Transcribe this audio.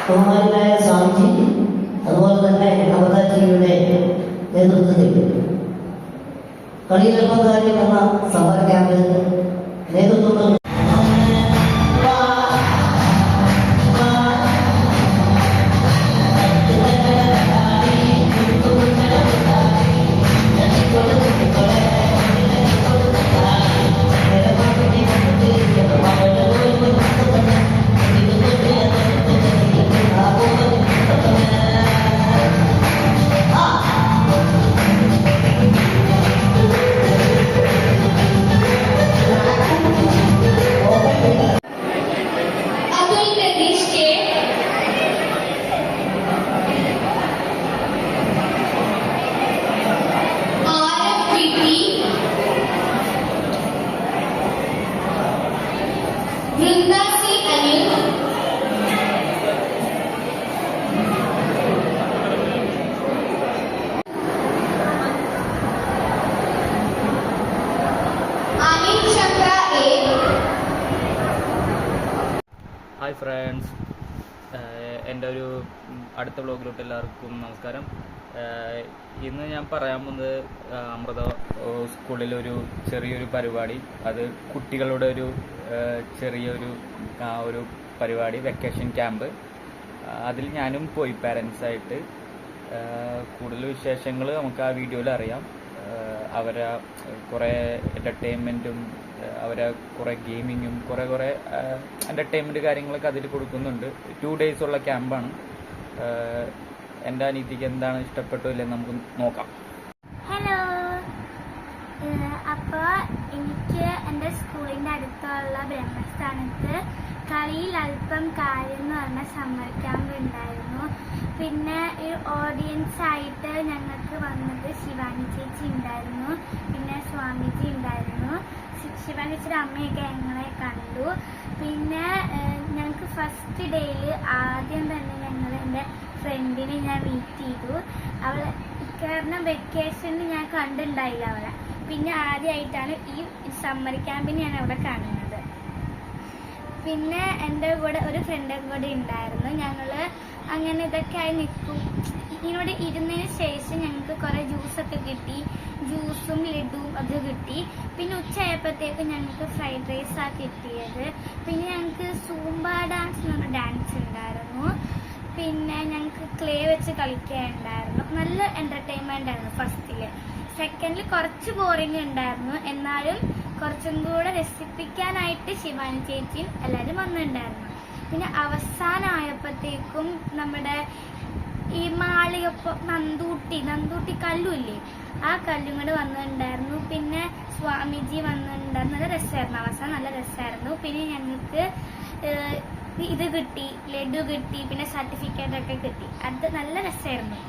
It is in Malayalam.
ബഹുമാനായ സ്വാമിജി അതുപോലെ തന്നെ നവതാജിയുടെ നേതൃത്വത്തിൽ കളിയിലപ്പങ്കാരിൽ എന്ന സമര ക്യാമ്പിന് നേതൃത്വം ഹായ് ഫ്രണ്ട്സ്, എൻ്റെ ഒരു അടുത്ത വ്ലോഗിലോട്ട് എല്ലാവർക്കും നമസ്കാരം. ഇന്ന് ഞാൻ പറയാൻ പോകുന്നത് അമൃത സ്കൂളിലൊരു ചെറിയൊരു പരിപാടി, അത് കുട്ടികളുടെ ഒരു ചെറിയൊരു ഒരു പരിപാടി, വെക്കേഷൻ ക്യാമ്പ്. അതിൽ ഞാനും പോയി പാരൻസായിട്ട്. കൂടുതൽ വിശേഷങ്ങൾ നമുക്ക് ആ വീഡിയോയിൽ അറിയാം. അവരെ കുറേ എൻ്റർടൈൻമെൻറ്റും അവരെ കുറേ ഗെയിമിങ്ങും കുറേ എൻ്റർടൈൻമെൻറ്റ് കാര്യങ്ങളൊക്കെ അതിൽ കൊടുക്കുന്നുണ്ട്. 2 days ഉള്ള ക്യാമ്പാണ്. എൻ്റെ അനീതിക്ക് എന്താണ് ഇഷ്ടപ്പെട്ടു ഇല്ലെന്ന് നമുക്ക് നോക്കാം. ഹലോ, അപ്പോൾ എനിക്ക് എൻ്റെ സ്കൂളിൻ്റെ അടുത്തുള്ള ബ്രഹ്മസ്ഥാനത്ത് കളിയിൽ അല്പം കാര്യം എന്ന് പറഞ്ഞ സമ്മർ ക്യാമ്പ് ഉണ്ടായിരുന്നു. പിന്നെ ഈ ഓഡിയൻസ് ആയിട്ട് ഞങ്ങൾക്ക് വന്നത് ശിവാനി ചേച്ചി ഉണ്ടായിരുന്നു, പിന്നെ സ്വാമിജി ഉണ്ടായിരുന്നു. ശിവാനി ചേച്ചിയുടെ അമ്മയൊക്കെ ഞങ്ങളെ കണ്ടു. പിന്നെ ഞങ്ങൾക്ക് ഫസ്റ്റ് ഡേയിൽ ആദ്യം തന്നെ ഞങ്ങൾ എൻ്റെ ഫ്രണ്ടിനെ ഞാൻ മീറ്റ് ചെയ്തു. അവളെ കാരണം വെക്കേഷനിൽ ഞാൻ കണ്ടിട്ടുണ്ടായില്ല അവളെ. പിന്നെ ആദ്യമായിട്ടാണ് ഈ സമ്മർ ക്യാമ്പിന് ഞാൻ അവിടെ കാണുന്നത്. പിന്നെ എൻ്റെ കൂടെ ഒരു ഫ്രണ്ടും കൂടെ ഉണ്ടായിരുന്നു. ഞങ്ങൾ അങ്ങനെ ഇതൊക്കെ ആയി നിൽക്കും. ഇവിടെ ഇരുന്നതിന് ശേഷം ഞങ്ങൾക്ക് കുറേ ജ്യൂസൊക്കെ കിട്ടി, ജ്യൂസും ലഡുവും ഒക്കെ കിട്ടി. പിന്നെ ഉച്ചയായപ്പോഴത്തേക്ക് ഞങ്ങൾക്ക് ഫ്രൈഡ് റൈസാണ് കിട്ടിയത്. പിന്നെ ഞങ്ങൾക്ക് സൂംബ ഡാൻസ് എന്ന് പറഞ്ഞ ഡാൻസ് ഉണ്ടായിരുന്നു. പിന്നെ ഞങ്ങൾക്ക് ക്ലേ വെച്ച് കളിക്കാനുണ്ടായിരുന്നു. നല്ല എൻ്റർടൈൻമെൻ്റ് ആയിരുന്നു ഫസ്റ്റിൽ. സെക്കൻഡിൽ കുറച്ച് ബോറിങ് ഉണ്ടായിരുന്നു, എന്നാലും കുറച്ചും കൂടെ രസിപ്പിക്കാനായിട്ട് ശിവാനി ചേച്ചിയും എല്ലാവരും വന്നിട്ടുണ്ടായിരുന്നു. പിന്നെ അവസാനമായപ്പോഴത്തേക്കും നമ്മുടെ ഈ മാളികപ്പം നന്തൂട്ടി കല്ലുമില്ലേ, ആ കല്ലും കൂടെ വന്നിട്ടുണ്ടായിരുന്നു. പിന്നെ സ്വാമിജി വന്നിട്ടുണ്ടായിരുന്നു. നല്ല രസമായിരുന്നു, അവസാനം നല്ല രസമായിരുന്നു. പിന്നെ ഞങ്ങൾക്ക് ഇത് കിട്ടി, ലഡു കിട്ടി, പിന്നെ സർട്ടിഫിക്കറ്റൊക്കെ കിട്ടി. അത് നല്ല രസമായിരുന്നു.